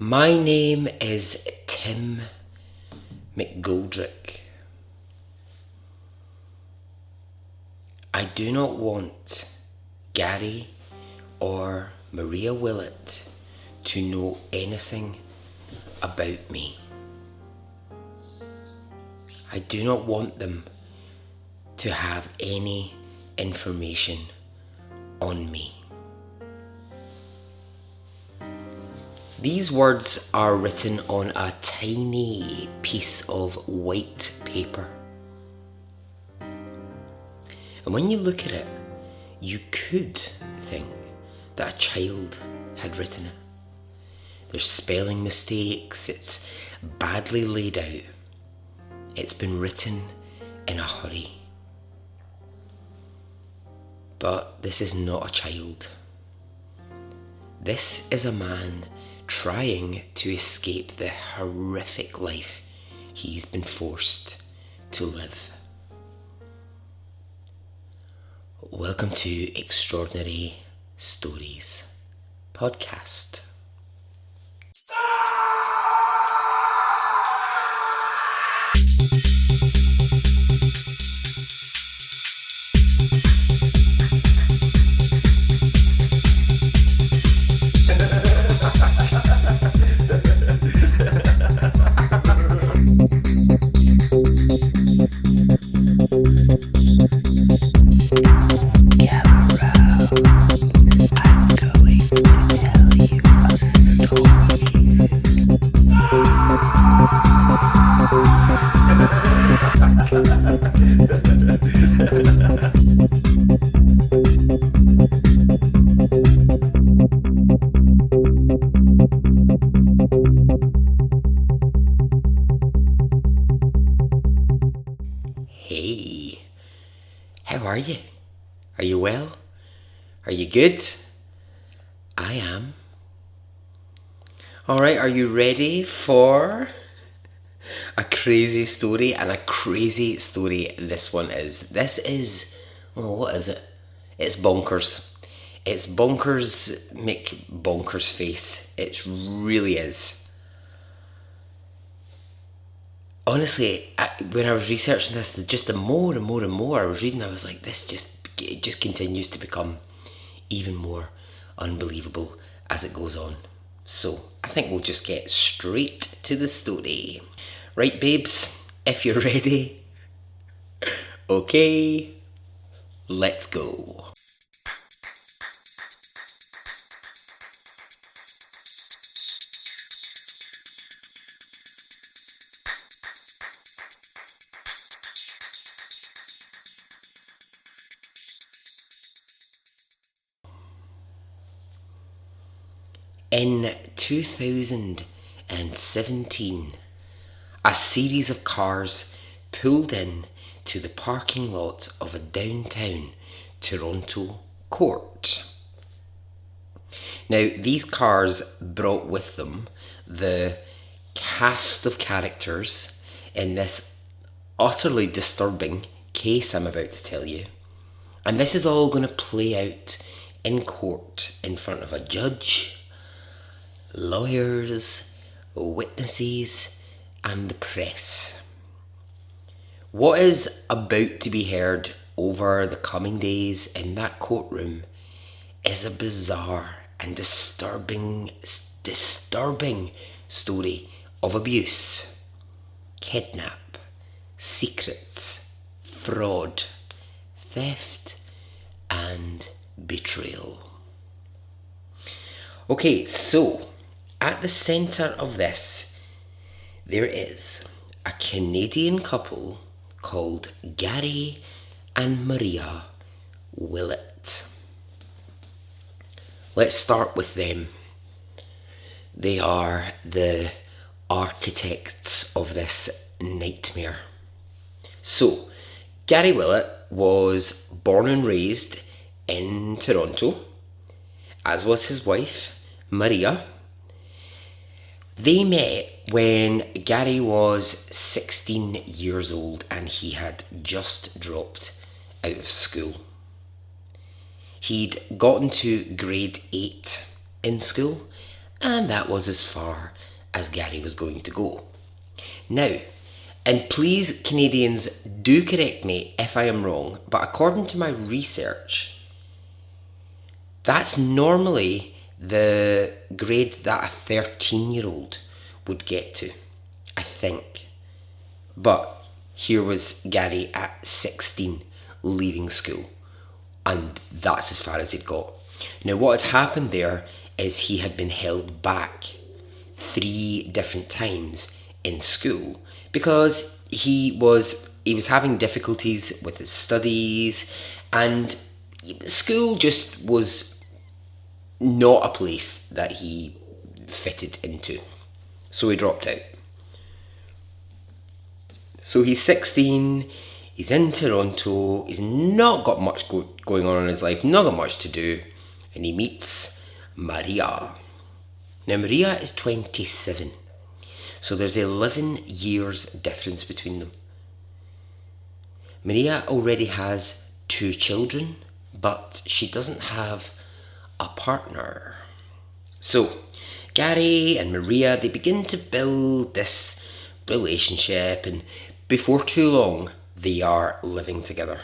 My name is Tim McGoldrick. I do not want Gary or Maria Willett to know anything about me. I do not want them to have any information on me. These words are written on a tiny piece of white paper. And when you look at it, you could think that a child had written it. There's spelling mistakes, it's badly laid out. It's been written in a hurry. But this is not a child. This is a man trying to escape the horrific life he's been forced to live. Welcome to Extraordinary Stories Podcast. Hey, how are you? Are you well? Are you good? I am. Alright, are you ready for a crazy story? And a crazy story this one is. What is it? It's bonkers. It's bonkers McBonkers face. It really is. Honestly, when I was researching this, the more and more and more I was reading, I was like, it just continues to become even more unbelievable as it goes on. So I think we'll just get straight to the story. Right, babes, if you're ready, okay, let's go. In 2017, a series of cars pulled in to the parking lot of a downtown Toronto court. Now, these cars brought with them the cast of characters in this utterly disturbing case I'm about to tell you. And this is all going to play out in court in front of a judge, lawyers, witnesses, and the press. What is about to be heard over the coming days in that courtroom is a bizarre and disturbing story of abuse, kidnap, secrets, fraud, theft, and betrayal. Okay, so at the centre of this, there is a Canadian couple called Gary and Maria Willett. Let's start with them. They are the architects of this nightmare. So, Gary Willett was born and raised in Toronto, as was his wife, Maria. They met when Gary was 16 years old and he had just dropped out of school. He'd gotten to grade 8 in school And that was as far as Gary was going to go. Now, and please, Canadians, do correct me if I am wrong, but according to my research, that's normally the grade that a 13-year-old would get to, I think. But here was Gary at 16 leaving school, and that's as far as he'd got. Now, what had happened there is he had been held back 3 different times in school because he was having difficulties with his studies, and school just was not a place that he fitted into. So he dropped out. So he's 16, he's in Toronto, he's not got much going on in his life, not got much to do, and he meets Maria. Now, Maria is 27, so there's 11 years difference between them. Maria already has 2 children, but she doesn't have a partner. So, Gary and Maria, they begin to build this relationship, and before too long, they are living together.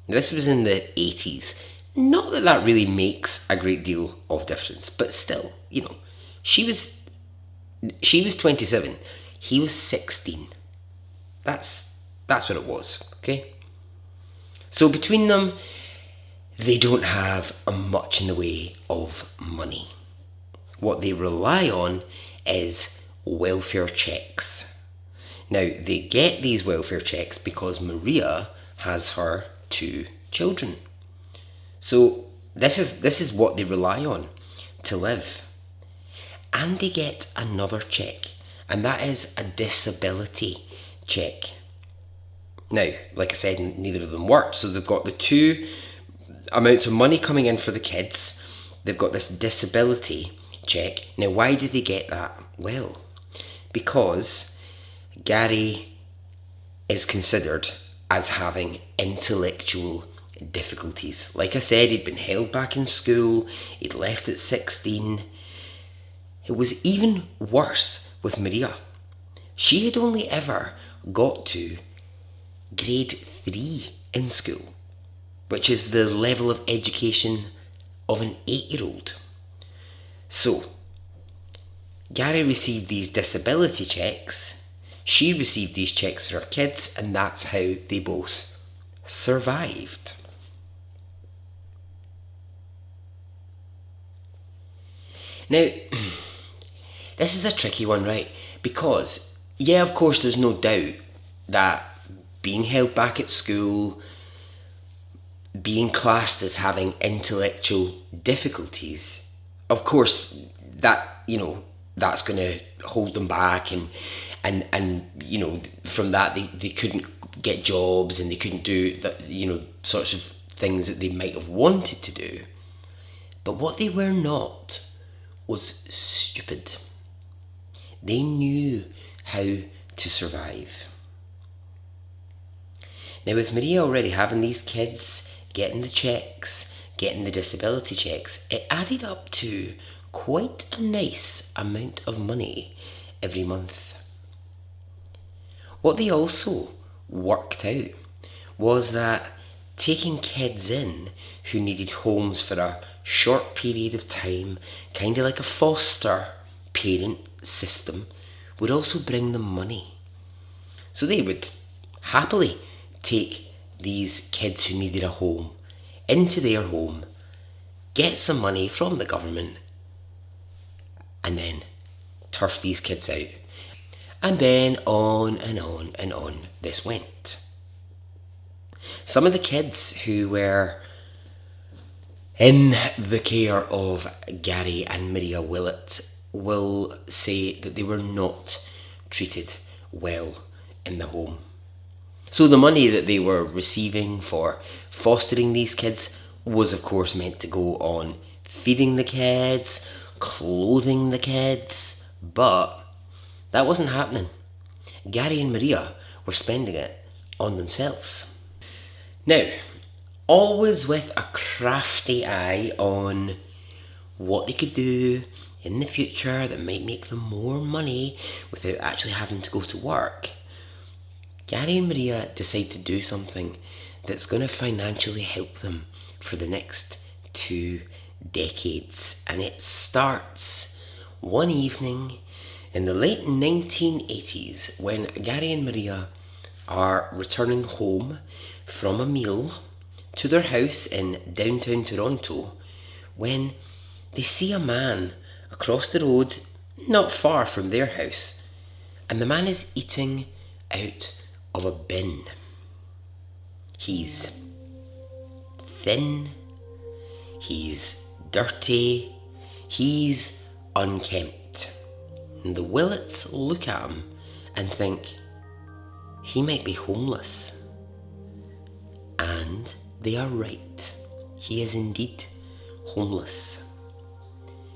This was in the 80s. Not that that really makes a great deal of difference, but still, she was 27, he was 16. That's what it was, okay? So between them, they don't have much in the way of money. What they rely on is welfare checks. Now, they get these welfare checks because Maria has her 2 children. So this is what they rely on to live. And they get another check, and that is a disability check. Now, like I said, neither of them worked, so they've got the 2 amounts of money coming in for the kids. They've got this disability check. Now, why do they get that? Well, because Gary is considered as having intellectual difficulties. Like I said, he'd been held back in school, he'd left at 16. It was even worse with Maria. She had only ever got to grade 3 in school, which is the level of education of an 8-year-old. So, Gary received these disability checks, she received these checks for her kids, and that's how they both survived. Now, this is a tricky one, right? Because, yeah, of course, there's no doubt that being held back at school, being classed as having intellectual difficulties, of course, that, that's going to hold them back, and from that they couldn't get jobs, and they couldn't do the, sorts of things that they might have wanted to do. But what they were not was stupid. They knew how to survive. Now, with Maria already having these kids, getting the checks, getting the disability checks, it added up to quite a nice amount of money every month. What they also worked out was that taking kids in who needed homes for a short period of time, kind of like a foster parent system, would also bring them money. So they would happily take these kids who needed a home into their home, get some money from the government, and then turf these kids out. And then on and on and on this went. Some of the kids who were in the care of Gary and Maria Willett will say that they were not treated well in the home. So the money that they were receiving for fostering these kids was of course meant to go on feeding the kids, clothing the kids, but that wasn't happening. Gary and Maria were spending it on themselves. Now, always with a crafty eye on what they could do in the future that might make them more money without actually having to go to work, Gary and Maria decide to do something that's going to financially help them for the next 2 decades. And it starts one evening in the late 1980s when Gary and Maria are returning home from a meal to their house in downtown Toronto when they see a man across the road not far from their house, and the man is eating out of a bin. He's thin, he's dirty, he's unkempt. And the Willets look at him and think he might be homeless. And they are right. He is indeed homeless.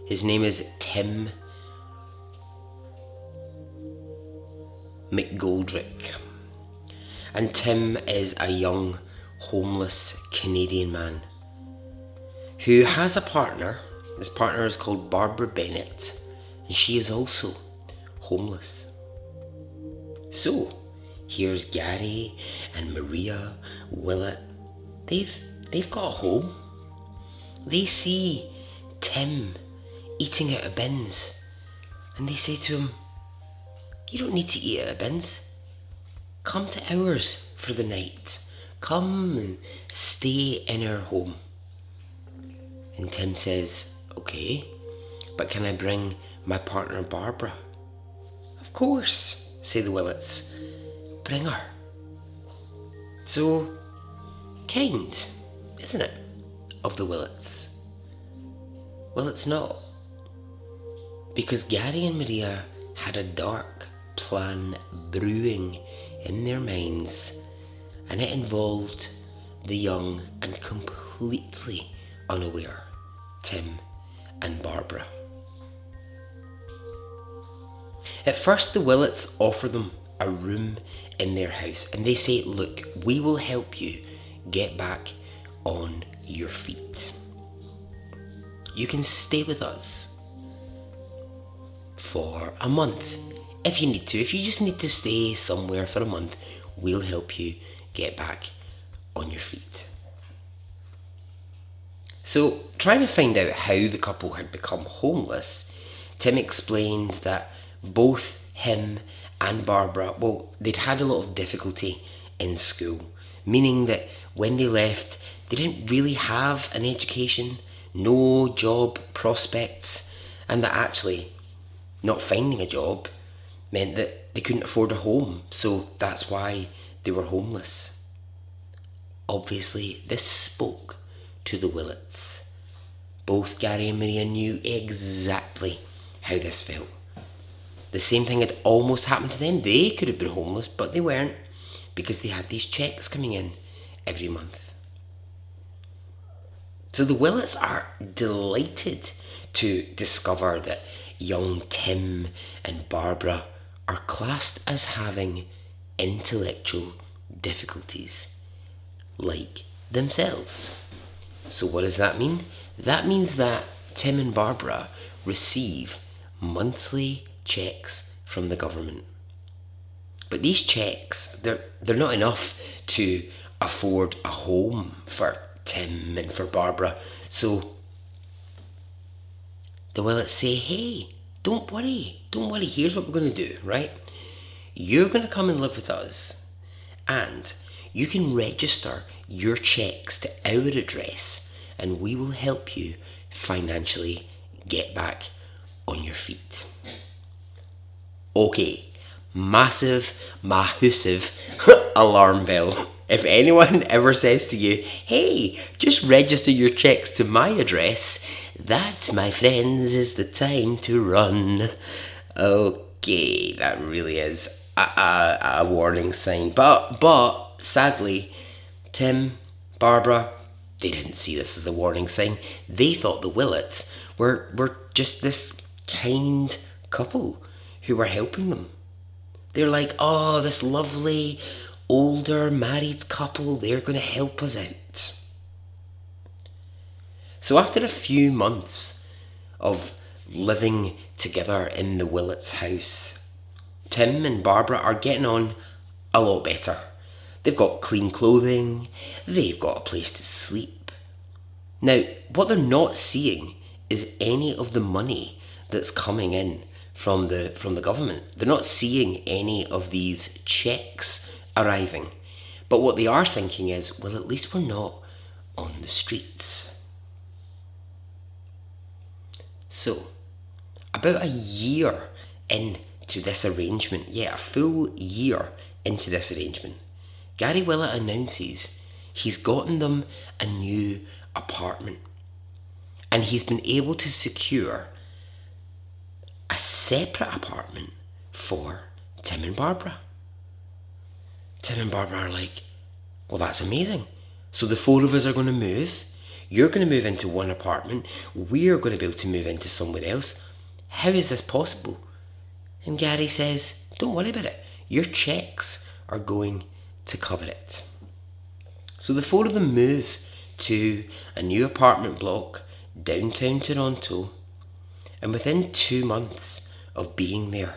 His name is Tim McGoldrick. And Tim is a young, homeless Canadian man who has a partner. His partner is called Barbara Bennett, and she is also homeless. So, here's Gary and Maria Willett. They've got a home. They see Tim eating out of bins, and they say to him, "You don't need to eat out of bins. Come to ours for the night. Come and stay in our home." And Tim says, "Okay, but can I bring my partner Barbara?" "Of course," say the Willets. "Bring her." So kind, isn't it, of the Willets? Well, it's not. Because Gary and Maria had a dark plan brewing in their minds, and it involved the young and completely unaware Tim and Barbara. At first, the Willets offer them a room in their house, and they say, "Look, we will help you get back on your feet. You can stay with us for a month if you need to. If you just need to stay somewhere for a month, we'll help you get back on your feet." So, trying to find out how the couple had become homeless, Tim explained that both him and Barbara, well, they'd had a lot of difficulty in school, meaning that when they left, they didn't really have an education, no job prospects, and that actually not finding a job meant that they couldn't afford a home, so that's why they were homeless. Obviously, this spoke to the Willets. Both Gary and Maria knew exactly how this felt. The same thing had almost happened to them. They could have been homeless, but they weren't, because they had these checks coming in every month. So the Willets are delighted to discover that young Tim and Barbara are classed as having intellectual difficulties like themselves. So what does that mean? That means that Tim and Barbara receive monthly checks from the government. But these checks, they're not enough to afford a home for Tim and for Barbara. So the Willets say, "Hey, don't worry. Here's what we're going to do, right? You're going to come and live with us, and you can register your checks to our address, and we will help you financially get back on your feet." Okay, massive alarm bell. If anyone ever says to you, "Hey, just register your checks to my address," that, my friends, is the time to run. Okay, that really is a warning sign. But sadly, Tim, Barbara, they didn't see this as a warning sign. They thought the Willets were just this kind couple who were helping them. They're like, "Oh, this lovely older married couple, they're going to help us out." So after a few months of living together in the Willits house. Tim and Barbara are getting on a lot better. They've got clean clothing, they've got a place to sleep. Now, what they're not seeing is any of the money that's coming in from the government. They're not seeing any of these checks arriving. But what they are thinking is, well, at least we're not on the streets. So, about a year into this arrangement, a full year into this arrangement, Gary Willett announces he's gotten them a new apartment. And he's been able to secure a separate apartment for Tim and Barbara. Tim and Barbara are like, well, that's amazing. So the four of us are going to move. You're going to move into one apartment. We're going to be able to move into somewhere else. How is this possible? And Gary says, don't worry about it. Your checks are going to cover it. So the four of them move to a new apartment block downtown Toronto, and within 2 months of being there,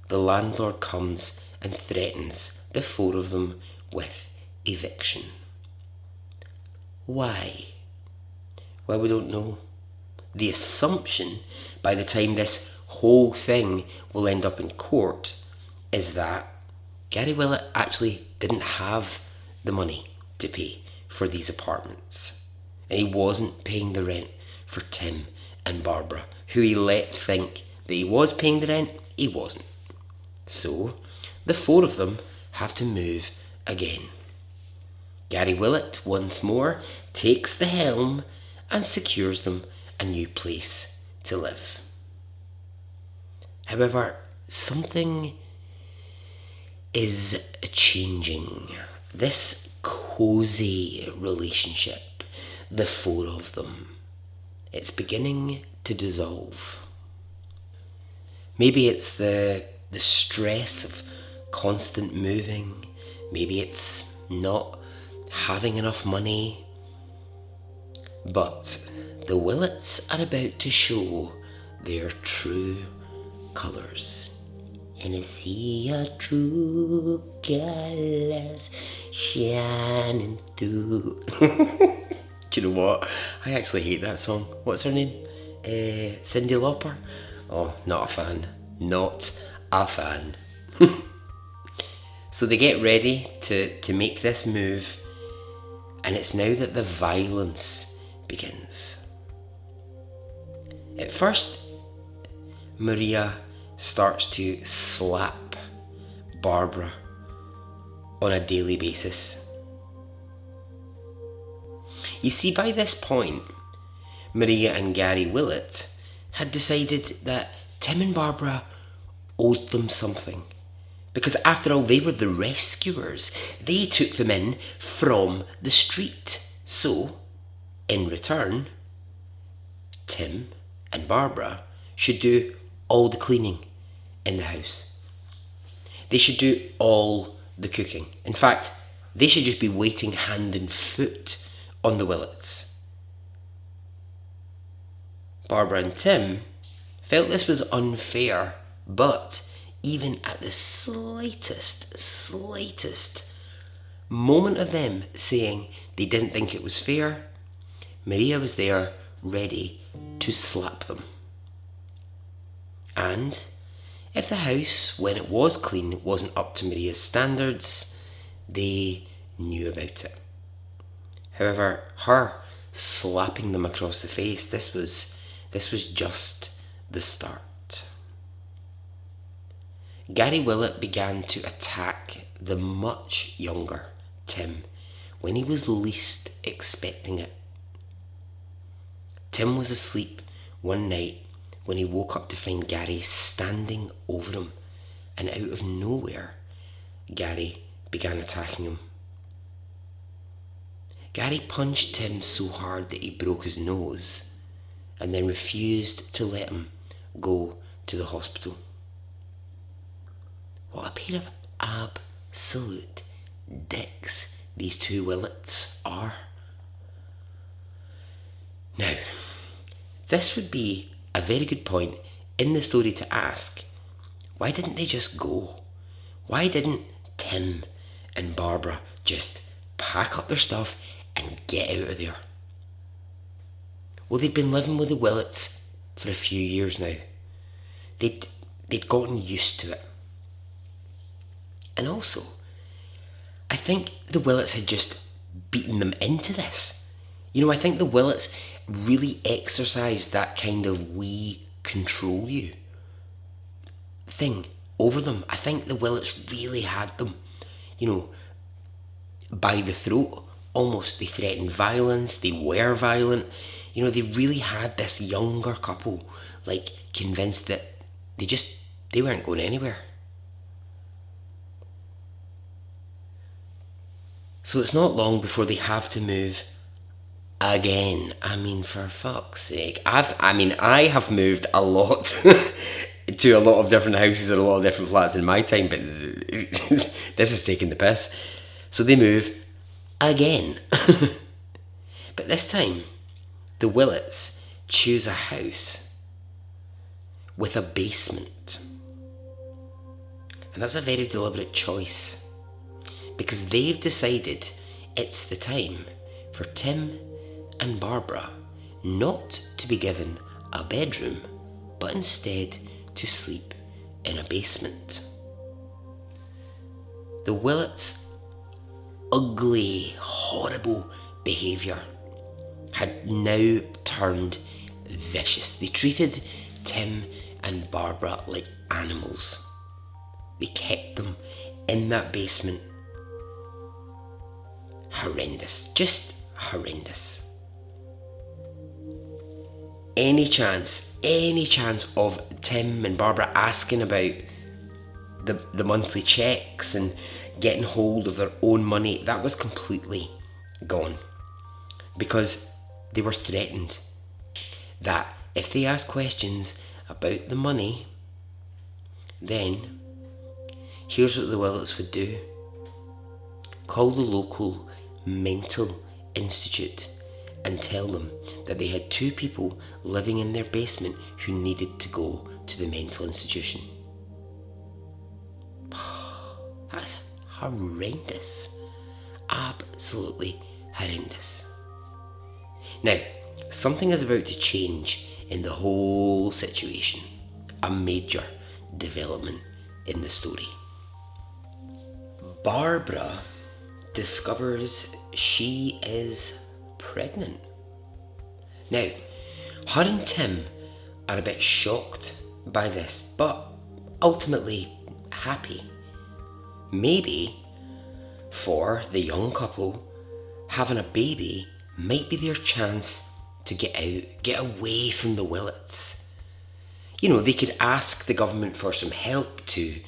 the landlord comes and threatens the four of them with eviction. Why? Well, we don't know. The assumption, by the time this whole thing will end up in court, is that Gary Willett actually didn't have the money to pay for these apartments. And he wasn't paying the rent for Tim and Barbara, who he let think that he was paying the rent. He wasn't. So, the four of them have to move again. Gary Willett, once more, takes the helm and secures them a new place to live. However, something is changing. This cozy relationship, the four of them, it's beginning to dissolve. Maybe it's the stress of constant moving. Maybe it's not having enough money. But the Willets are about to show their true colours. And I see your true colours shining through. Do you know what? I actually hate that song. What's her name? Cyndi Lauper? Oh, not a fan. Not a fan. So they get ready to make this move, and it's now that the violence begins. At first, Maria starts to slap Barbara on a daily basis. You see, by this point, Maria and Gary Willett had decided that Tim and Barbara owed them something. Because after all, they were the rescuers. They took them in from the street. So, in return, Tim and Barbara should do all the cleaning in the house. They should do all the cooking. In fact, they should just be waiting hand and foot on the Willets. Barbara and Tim felt this was unfair, but even at the slightest moment of them saying they didn't think it was fair, Maria was there ready to slap them. And if the house, when it was clean, wasn't up to Maria's standards, they knew about it. However, her slapping them across the face, this was just the start. Gary Willett began to attack the much younger Tim when he was least expecting it. Tim was asleep one night when he woke up to find Gary standing over him, and out of nowhere, Gary began attacking him. Gary punched Tim so hard that he broke his nose, and then refused to let him go to the hospital. What a pair of absolute dicks these two Willets are. Now, this would be a very good point in the story to ask, why didn't they just go? Why didn't Tim and Barbara just pack up their stuff and get out of there? Well, they'd been living with the Willets for a few years now. They'd gotten used to it. And also, I think the Willets had just beaten them into this. You know, I think the Willets really exercised that kind of we control you thing over them. I think the Willets really had them, you know, by the throat almost. They threatened violence, they were violent. You know, they really had this younger couple, like, convinced that they weren't going anywhere. So it's not long before they have to move again. I mean, for fuck's sake. I have moved a lot to a lot of different houses and a lot of different flats in my time, but this is taking the piss. So they move again. But this time, the Willets choose a house with a basement. And that's a very deliberate choice, because they've decided it's the time for Tim and Barbara not to be given a bedroom, but instead to sleep in a basement. The Willets' ugly, horrible behaviour had now turned vicious. They treated Tim and Barbara like animals. They kept them in that basement. Horrendous. Just horrendous. Any chance of Tim and Barbara asking about the monthly checks and getting hold of their own money, that was completely gone. Because they were threatened that if they asked questions about the money, then here's what the Willets would do. Call the local mental institute and tell them that they had 2 people living in their basement who needed to go to the mental institution. That's horrendous. Absolutely horrendous. Now, something is about to change in the whole situation. A major development in the story. Barbara discovers she is pregnant. Now, her and Tim are a bit shocked by this, but ultimately happy. Maybe for the young couple, having a baby might be their chance to get out, get away from the Willets. You know, they could ask the government for some help to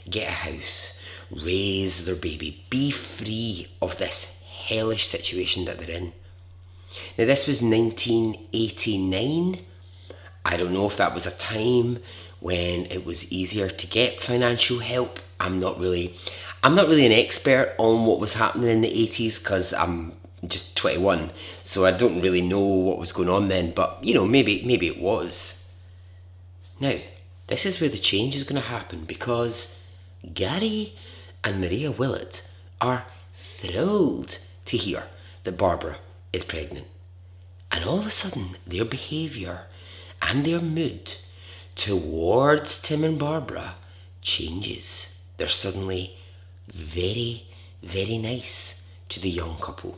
get a house, raise their baby, be free of this hellish situation that they're in. Now, this was 1989. I don't know if that was a time when it was easier to get financial help. I'm not really an expert on what was happening in the 80s because I'm just 21, so I don't really know what was going on then, but you know, maybe it was. Now, this is where the change is going to happen, because Gary and Maria Willett are thrilled to hear that Barbara is pregnant. And all of a sudden, their behaviour and their mood towards Tim and Barbara changes. They're suddenly very, very nice to the young couple.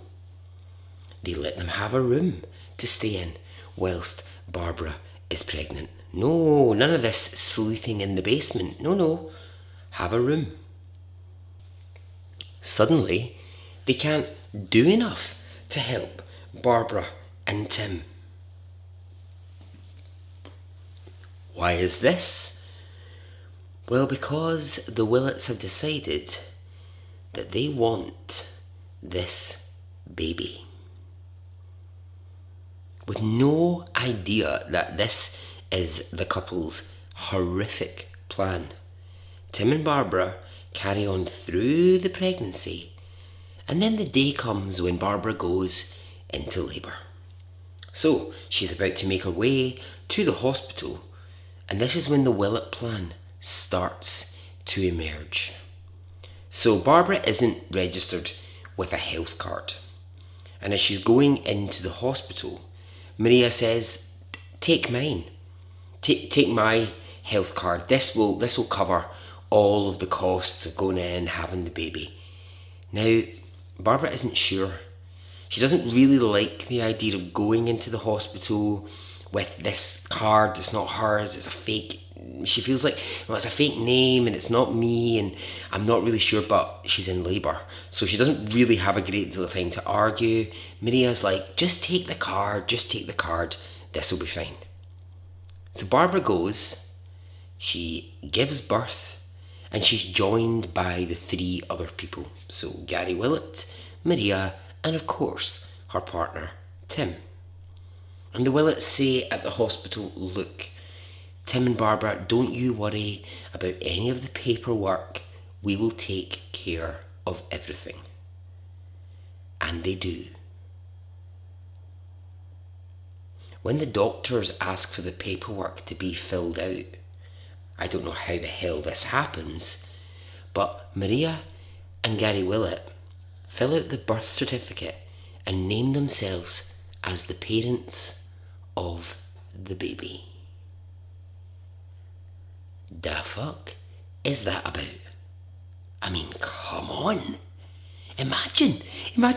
They let them have a room to stay in whilst Barbara is pregnant. No, none of this sleeping in the basement. No, have a room. Suddenly, they can't do enough to help Barbara and Tim. Why is this? Well, because the Willets have decided that they want this baby. With no idea that this is the couple's horrific plan, Tim and Barbara carry on through the pregnancy, and then the day comes when Barbara goes into labour. So she's about to make her way to the hospital, and this is when the Willett plan starts to emerge. So Barbara isn't registered with a health card, and as she's going into the hospital, Maria says, take mine. Take my health card. This will cover all of the costs of going in and having the baby. Now, Barbara isn't sure. She doesn't really like the idea of going into the hospital with this card that's not hers. It's a fake. She feels like, well, it's a fake name and it's not me, and I'm not really sure, but she's in labour, so she doesn't really have a great deal of time to argue. Maria's like, just take the card, this will be fine. So Barbara goes, she gives birth, and she's joined by the 3 other people. So Gary Willett, Maria, and of course her partner, Tim. And the Willets say at the hospital, look, Tim and Barbara, don't you worry about any of the paperwork. We will take care of everything. And they do. When the doctors ask for the paperwork to be filled out, I don't know how the hell this happens, but Maria and Gary Willett fill out the birth certificate and name themselves as the parents of the baby. The fuck is that about? I mean, come on. Imagine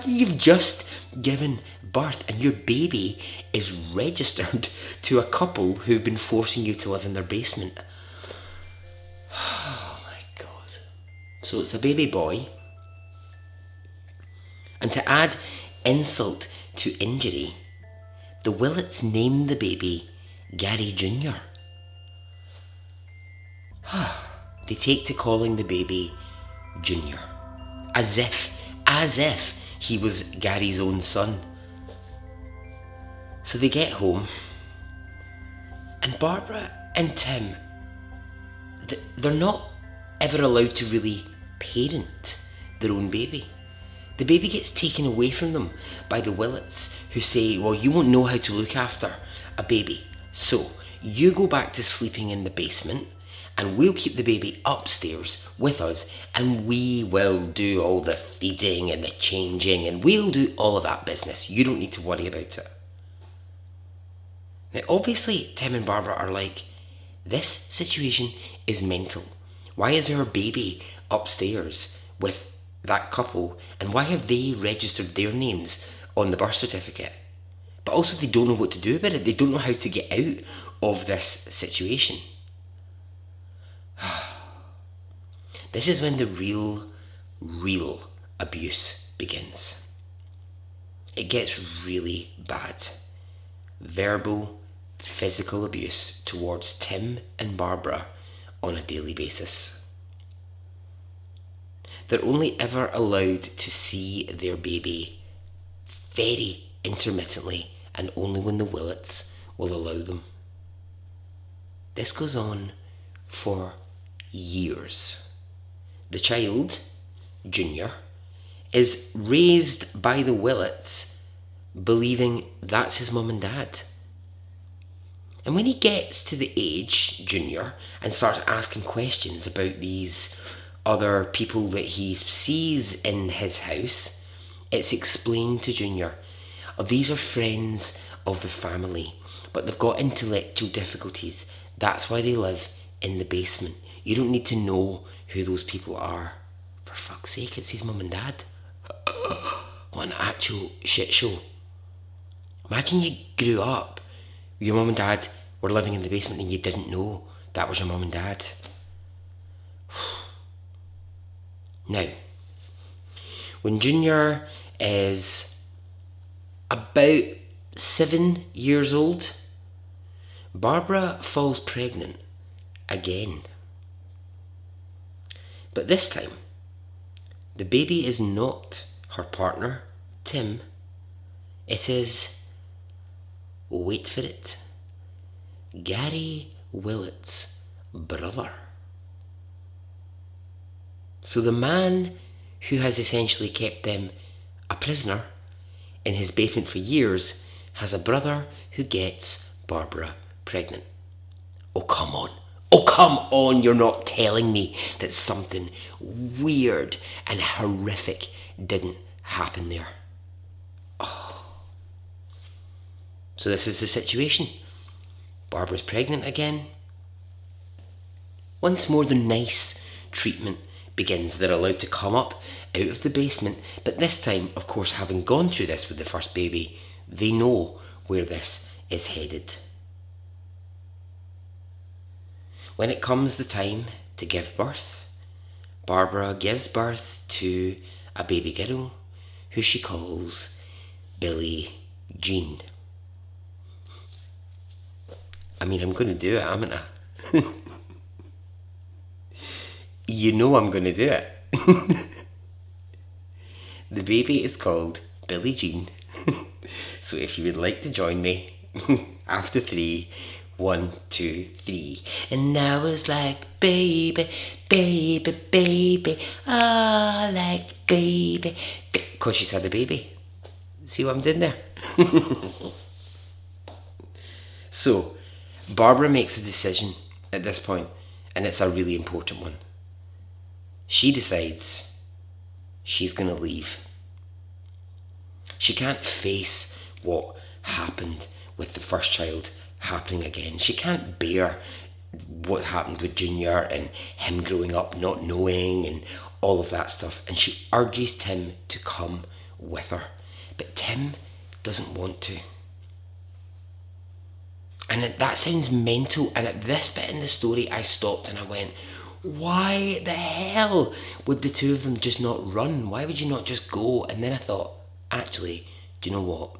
you've just given birth and your baby is registered to a couple who've been forcing you to live in their basement. Oh my God. So it's a baby boy. And to add insult to injury, the Willets named the baby Gary Jr. They take to calling the baby Junior, as if he was Gary's own son. So they get home, and Barbara and Tim, they're not ever allowed to really parent their own baby. The baby gets taken away from them by the Willets, who say, well, you won't know how to look after a baby, so you go back to sleeping in the basement and we'll keep the baby upstairs with us, and we will do all the feeding and the changing, and we'll do all of that business. You don't need to worry about it. Now, obviously, Tim and Barbara are like, this situation is mental. Why is our baby upstairs with that couple, and why have they registered their names on the birth certificate? But also, they don't know what to do about it. They don't know how to get out of this situation. This is when the real abuse begins. It gets really bad. Verbal, physical abuse towards Tim and Barbara on a daily basis. They're only ever allowed to see their baby very intermittently, and only when the Willets will allow them. This goes on for years. The child, Junior, is raised by the Willets, believing that's his mum and dad. And when he gets to the age, Junior, and starts asking questions about these other people that he sees in his house, it's explained to Junior, oh, these are friends of the family, but they've got intellectual difficulties. That's why they live in the basement. You don't need to know who those people are. For fuck's sake, it's his mum and dad. What an actual shit show. Imagine you grew up, your mum and dad were living in the basement and you didn't know that was your mum and dad. Now, when Junior is about 7 years old, Barbara falls pregnant again. But this time, the baby is not her partner, Tim. It is, wait for it, Gary Willett's brother. So the man who has essentially kept them a prisoner in his basement for years has a brother who gets Barbara pregnant. Oh, come on. Oh, come on. You're not telling me that something weird and horrific didn't happen there. So this is the situation. Barbara's pregnant again. Once more, the nice treatment begins. They're allowed to come up out of the basement, but this time, of course, having gone through this with the first baby, they know where this is headed. When it comes the time to give birth, Barbara gives birth to a baby girl who she calls Billie Jean. I mean, I'm going to do it, haven't I? You know I'm going to do it. The baby is called Billie Jean. So if you would like to join me, after 3, 1, 2, 3. And I was like, baby, baby, baby, ah, like baby. Because she's had a baby. See what I'm doing there? So, Barbara makes a decision at this point, and it's a really important one. She decides she's going to leave. She can't face what happened with the first child happening again. She can't bear what happened with Junior and him growing up not knowing and all of that stuff. And she urges Tim to come with her. But Tim doesn't want to. And that sounds mental. And at this bit in the story, I stopped and I went, why the hell would the two of them just not run? Why would you not just go? And then I thought, actually, do you know what?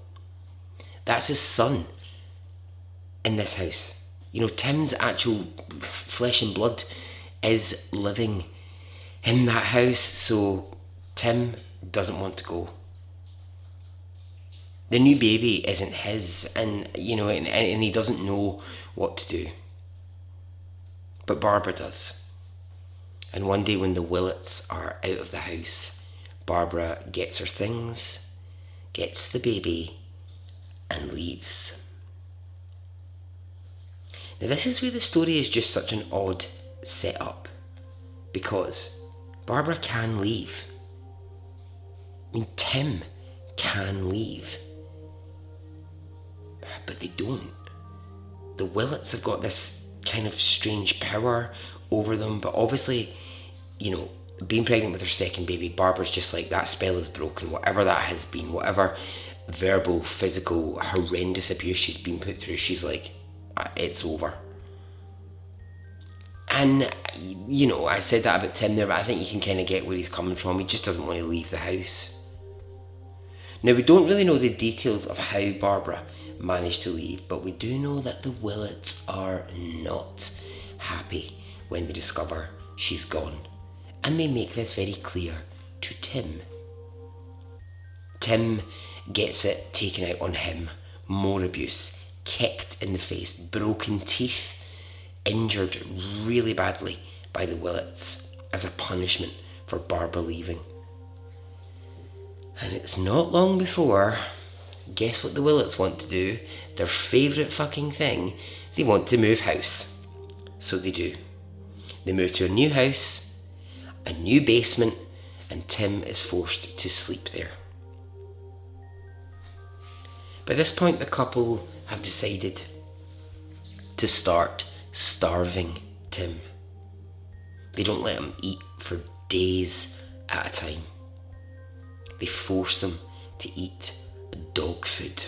That's his son in this house. You know, Tim's actual flesh and blood is living in that house, so Tim doesn't want to go. The new baby isn't his, and you know, and he doesn't know what to do. But Barbara does. And one day when the Willets are out of the house, Barbara gets her things, gets the baby, and leaves. Now this is where the story is just such an odd setup, because Barbara can leave. I mean, Tim can leave. But they don't. The Willets have got this kind of strange power over them, but obviously, you know, being pregnant with her second baby, Barbara's just like, that spell is broken, whatever that has been, whatever verbal, physical, horrendous abuse she's been put through, she's like, it's over. And, you know, I said that about Tim there, but I think you can kind of get where he's coming from. He just doesn't want to leave the house. Now, we don't really know the details of how Barbara managed to leave, but we do know that the Willets are not happy when they discover she's gone. And they make this very clear to Tim. Tim gets it taken out on him. More abuse, kicked in the face, broken teeth, injured really badly by the Willets as a punishment for Barbara leaving. And it's not long before, guess what the Willets want to do? Their favourite fucking thing, they want to move house. So they do. They move to a new house, a new basement, and Tim is forced to sleep there. By this point, the couple have decided to start starving Tim. They don't let him eat for days at a time. They force him to eat dog food.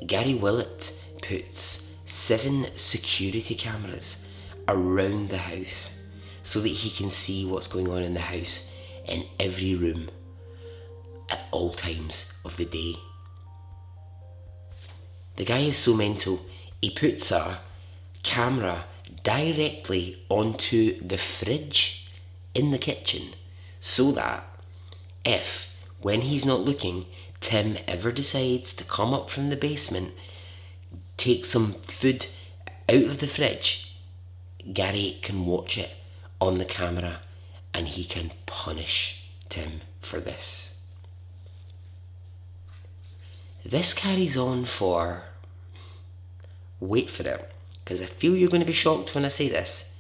Gary Willett puts 7 security cameras around the house so that he can see what's going on in the house in every room at all times of the day. The guy is so mental, he puts a camera directly onto the fridge in the kitchen so that if, when he's not looking, Tim ever decides to come up from the basement, take some food out of the fridge, Gary can watch it on the camera and he can punish Tim for this. This carries on for wait for it, because I feel you're going to be shocked when I say this,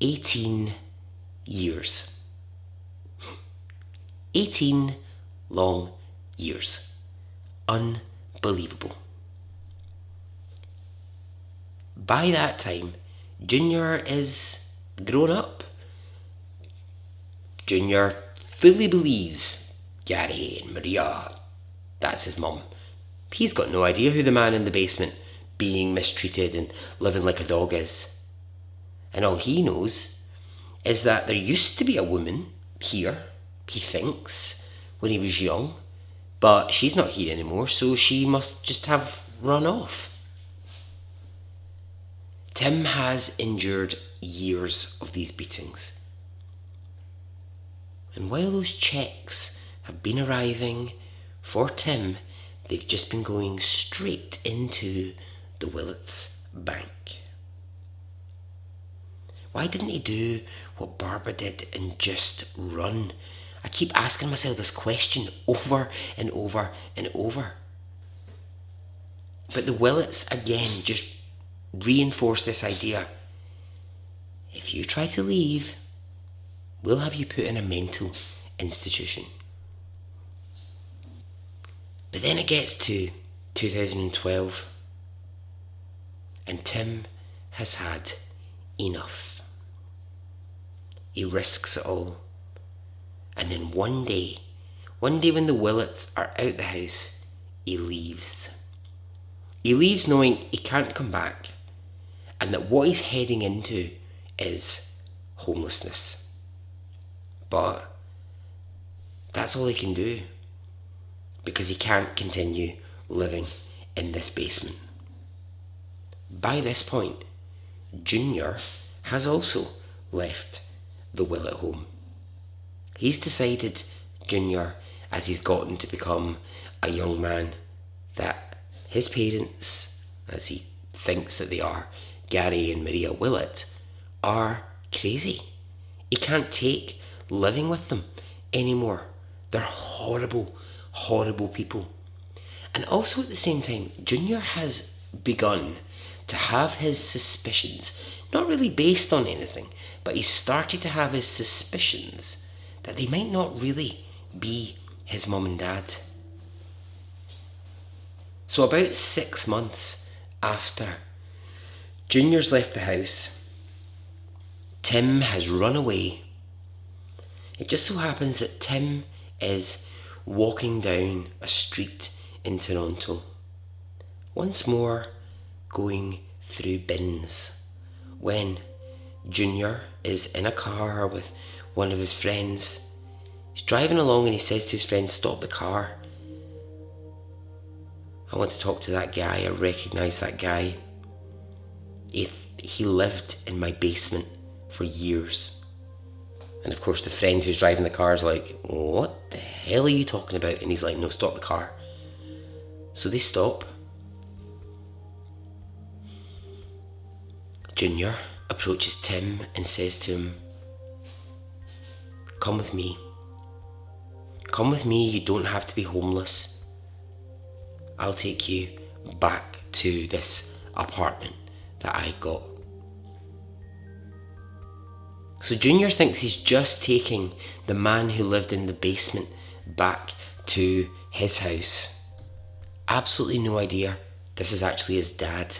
18 years. 18 long years. Unbelievable. By that time, Junior is grown up. Junior fully believes Gary and Maria, that's his mum. He's got no idea who the man in the basement being mistreated and living like a dog is. And all he knows is that there used to be a woman here, he thinks, when he was young, but she's not here anymore, so she must just have run off. Tim has endured years of these beatings. And while those checks have been arriving for Tim, they've just been going straight into the Willits bank. Why didn't he do what Barbara did and just run? I keep asking myself this question over and over and over. But the Willits again just reinforce this idea. If you try to leave, we'll have you put in a mental institution. But then it gets to 2012 and Tim has had enough. He risks it all. And then one day when the Willits are out the house, he leaves. He leaves knowing he can't come back and that what he's heading into is homelessness. But that's all he can do, because he can't continue living in this basement. By this point, Junior has also left the Willett home. He's decided, Junior, as he's gotten to become a young man, that his parents, as he thinks that they are, Gary and Maria Willett, are crazy. He can't take living with them anymore. They're horrible, horrible people. And also at the same time, Junior has begun to have his suspicions, not really based on anything, but he's started to have his suspicions that they might not really be his mum and dad. So about 6 months after Junior's left the house, Tim has run away. It just so happens that Tim is walking down a street in Toronto, once more going through bins, when Junior is in a car with one of his friends. He's driving along and he says to his friend, "Stop the car. I want to talk to that guy. I recognise that guy. He lived in my basement for years." And of course the friend who's driving the car is like, "What the hell are you talking about?" And he's like, "No, stop the car." So they stop. Junior approaches Tim and says to him, "Come with me. Come with me, you don't have to be homeless. I'll take you back to this apartment that I've got." So Junior thinks he's just taking the man who lived in the basement back to his house. Absolutely no idea this is actually his dad.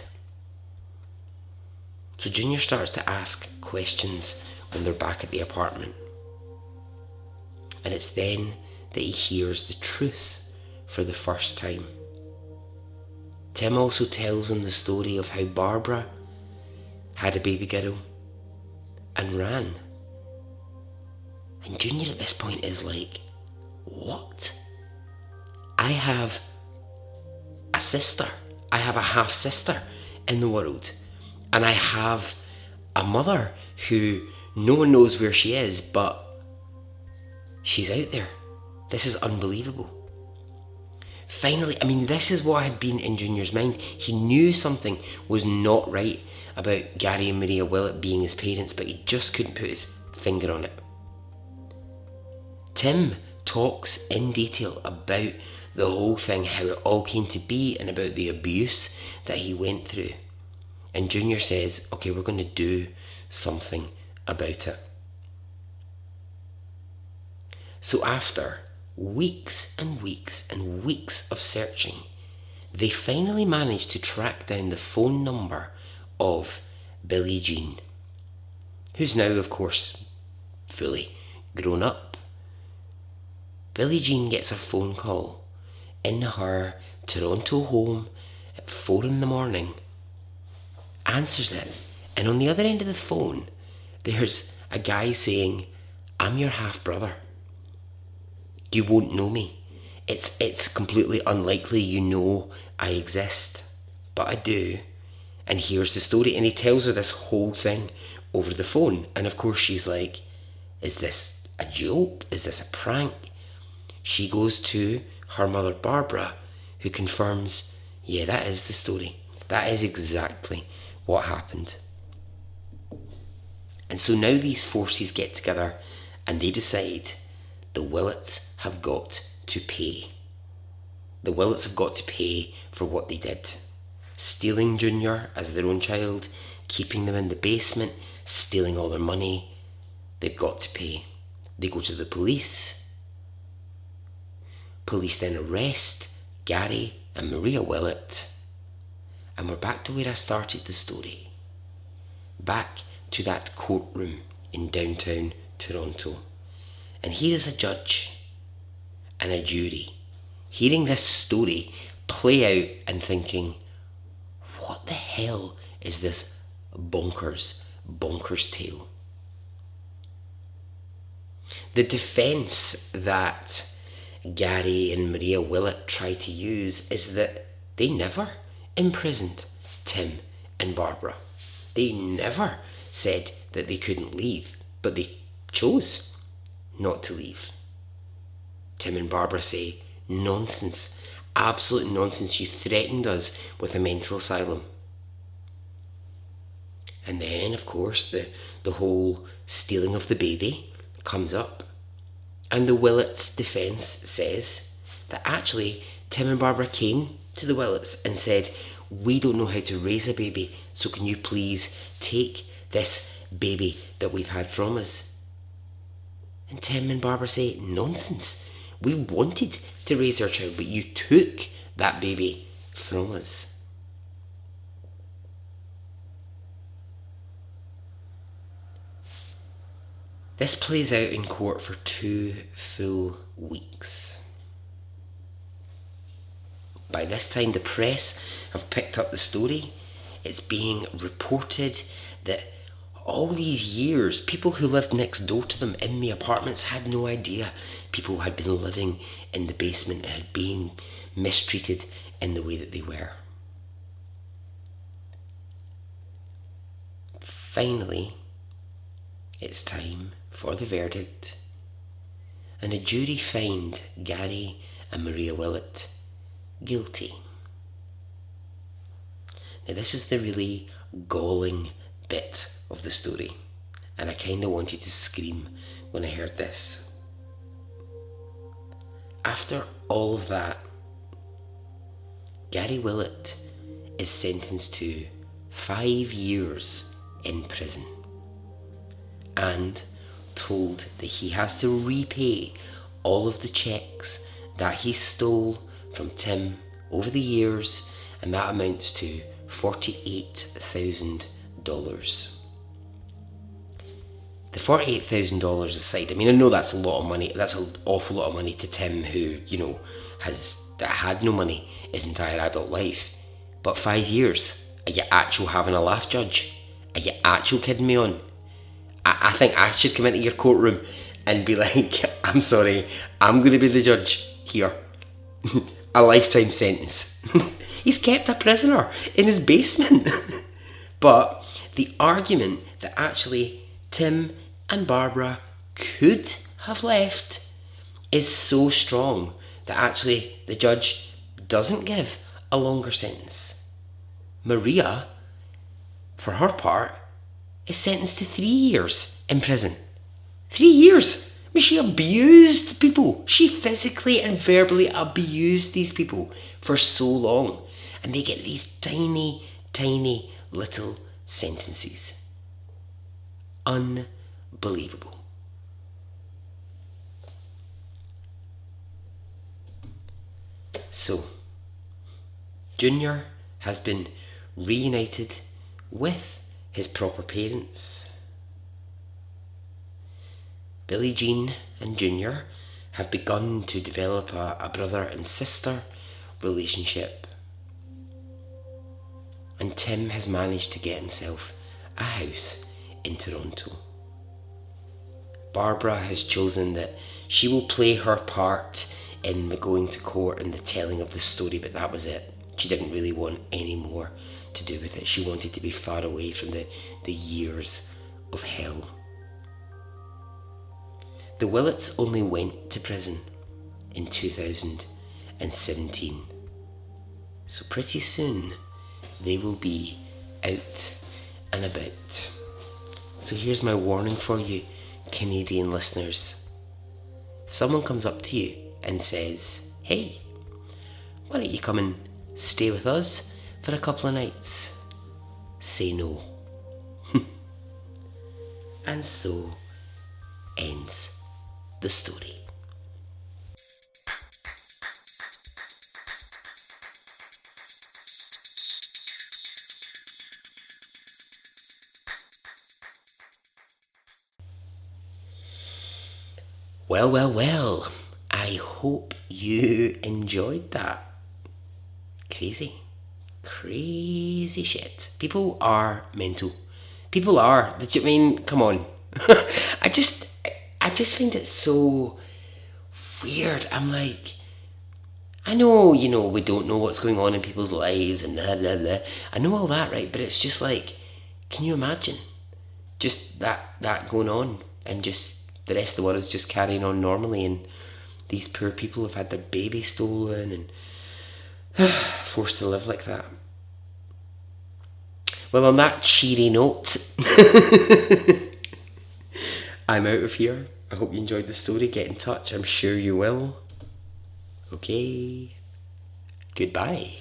So Junior starts to ask questions when they're back at the apartment. And it's then that he hears the truth for the first time. Tim also tells him the story of how Barbara had a baby girl and ran. And Junior at this point is like, what? I have a sister. I have a half sister in the world. And I have a mother who no one knows where she is, but she's out there. This is unbelievable. Finally, this is what had been in Junior's mind. He knew something was not right about Gary and Maria Willett being his parents, but he just couldn't put his finger on it. Tim talks in detail about the whole thing, how it all came to be, and about the abuse that he went through. And Junior says, okay, we're going to do something about it. So after weeks and weeks and weeks of searching, they finally managed to track down the phone number of Billie Jean, who's now, of course, fully grown up. Billie Jean gets a phone call in her Toronto home at 4 a.m, answers it, and on the other end of the phone, there's a guy saying, I'm your half-brother. You won't know me. It's completely unlikely you know I exist, but I do. And here's the story. And he tells her this whole thing over the phone. And of course she's like, is this a joke? Is this a prank? She goes to her mother Barbara, who confirms, yeah, that is the story. That is exactly what happened. And so now these forces get together and they decide the Willets have got to pay. The Willets have got to pay for what they did. Stealing Junior as their own child, keeping them in the basement, stealing all their money. They've got to pay. They go to the police. Police then arrest Gary and Maria Willett. And we're back to where I started the story. Back to that courtroom in downtown Toronto. And here is a judge and a jury hearing this story play out and thinking, what the hell is this bonkers tale? The defence that Gary and Maria Willett try to use is that they never imprisoned Tim and Barbara. They never said that they couldn't leave, but they chose not to leave. Tim and Barbara say, nonsense, absolute nonsense, you threatened us with a mental asylum. And then, of course, the whole stealing of the baby comes up. And the Willets' defence says that actually Tim and Barbara came to the Willets and said, we don't know how to raise a baby, so can you please take this baby that we've had from us? And Tim and Barbara say, nonsense. We wanted to raise our child, but you took that baby from us. This plays out in court for 2 full weeks. By this time, the press have picked up the story. It's being reported that all these years, people who lived next door to them in the apartments had no idea people had been living in the basement and had been mistreated in the way that they were. Finally, it's time for the verdict, and a jury find Gary and Maria Willett guilty. Now, this is the really galling bit of the story, and I kind of wanted to scream when I heard this. After all of that, Gary Willett is sentenced to 5 years in prison and told that he has to repay all of the checks that he stole from Tim over the years, and that amounts to $48,000. The $48,000 aside, I mean, I know that's a lot of money. That's an awful lot of money to Tim, who, has had no money his entire adult life. But 5 years? Are you actual having a laugh, Judge? Are you actual kidding me on? I think I should come into your courtroom and be like, I'm sorry, I'm going to be the judge here. A lifetime sentence. He's kept a prisoner in his basement. But the argument that actually Tim and Barbara could have left is so strong that actually the judge doesn't give a longer sentence. Maria, for her part, is sentenced to 3 years in prison. 3 years! She abused people. She physically and verbally abused these people for so long. And they get these tiny, tiny little sentences. Unbelievable. So, Junior has been reunited with his proper parents. Billie Jean and Junior have begun to develop a brother and sister relationship. And Tim has managed to get himself a house in Toronto. Barbara has chosen that she will play her part in the going to court and the telling of the story, but that was it. She didn't really want any more to do with it. She wanted to be far away from the years of hell. The Willets only went to prison in 2017. So pretty soon they will be out and about. So here's my warning for you, Canadian listeners. If someone comes up to you and says, hey, why don't you come and stay with us for a couple of nights? Say no. And so ends the story. Well, I hope you enjoyed that. Crazy shit. People are mental. People are. Did you mean? Come on. I just find it so weird. I'm like, I know, we don't know what's going on in people's lives and blah, blah, blah. I know all that, right? But it's just like, can you imagine just that going on and just the rest of the world is just carrying on normally, and these poor people have had their baby stolen and forced to live like that. Well, on that cheery note, I'm out of here. I hope you enjoyed the story. Get in touch. I'm sure you will. Okay. Goodbye.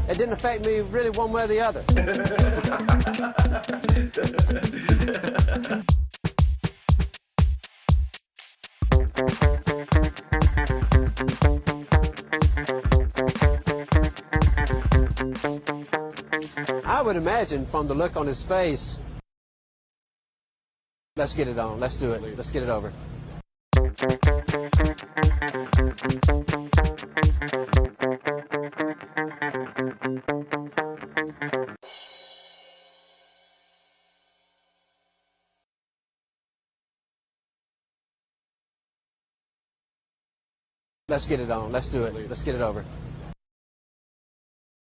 It didn't affect me really one way or the other. I would imagine from the look on his face, let's get it on, let's do it, let's get it over. Let's get it on, let's do it, let's get it over.